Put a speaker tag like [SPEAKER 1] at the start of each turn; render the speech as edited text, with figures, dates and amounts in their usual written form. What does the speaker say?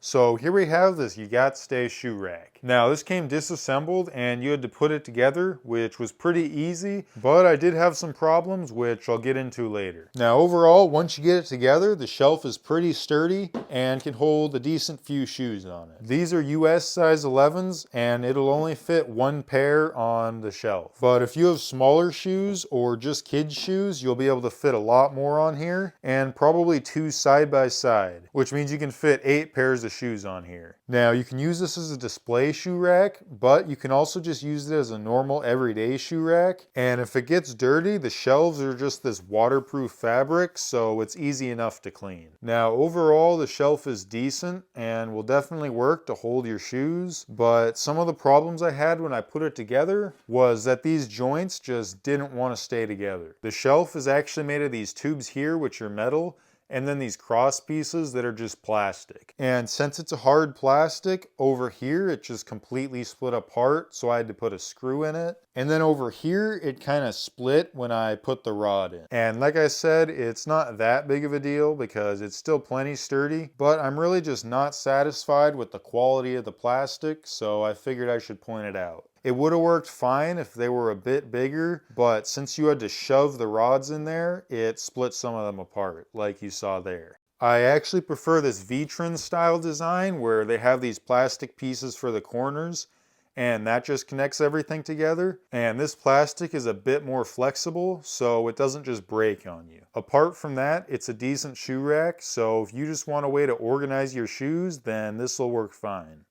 [SPEAKER 1] So here we have this Yegazte shoe rack. Now this came disassembled and you had to put it together, which was pretty easy, but I did have some problems which I'll get into later. Now overall, once you get it together, the shelf is pretty sturdy and can hold a decent few shoes on it. These are US size 11s and it'll only fit one pair on the shelf. But if you have smaller shoes or just kids shoes, you'll be able to fit a lot more on here, and probably two side by side, which means you can fit 8 pairs of shoes on here. Now you can use this as a display shoe rack, but you can also just use it as a normal everyday shoe rack. And if it gets dirty, the shelves are just this waterproof fabric, so it's easy enough to clean. Now overall, the shelf is decent and will definitely work to hold your shoes, but some of the problems I had when I put it together was that these joints just didn't want to stay together. The shelf is actually made of these tubes here, which are metal, and then these cross pieces that are just plastic. And since it's a hard plastic, over here it just completely split apart, so I had to put a screw in it. And then over here it kind of split when I put the rod in. And like I said, it's not that big of a deal because it's still plenty sturdy, but I'm really just not satisfied with the quality of the plastic, so I figured I should point it out. It would have worked fine if they were a bit bigger, but since you had to shove the rods in there, it split some of them apart, like you saw there. I actually prefer this V-trin style design where they have these plastic pieces for the corners, and that just connects everything together. And this plastic is a bit more flexible, so it doesn't just break on you. Apart from that, it's a decent shoe rack, so if you just want a way to organize your shoes, then this will work fine.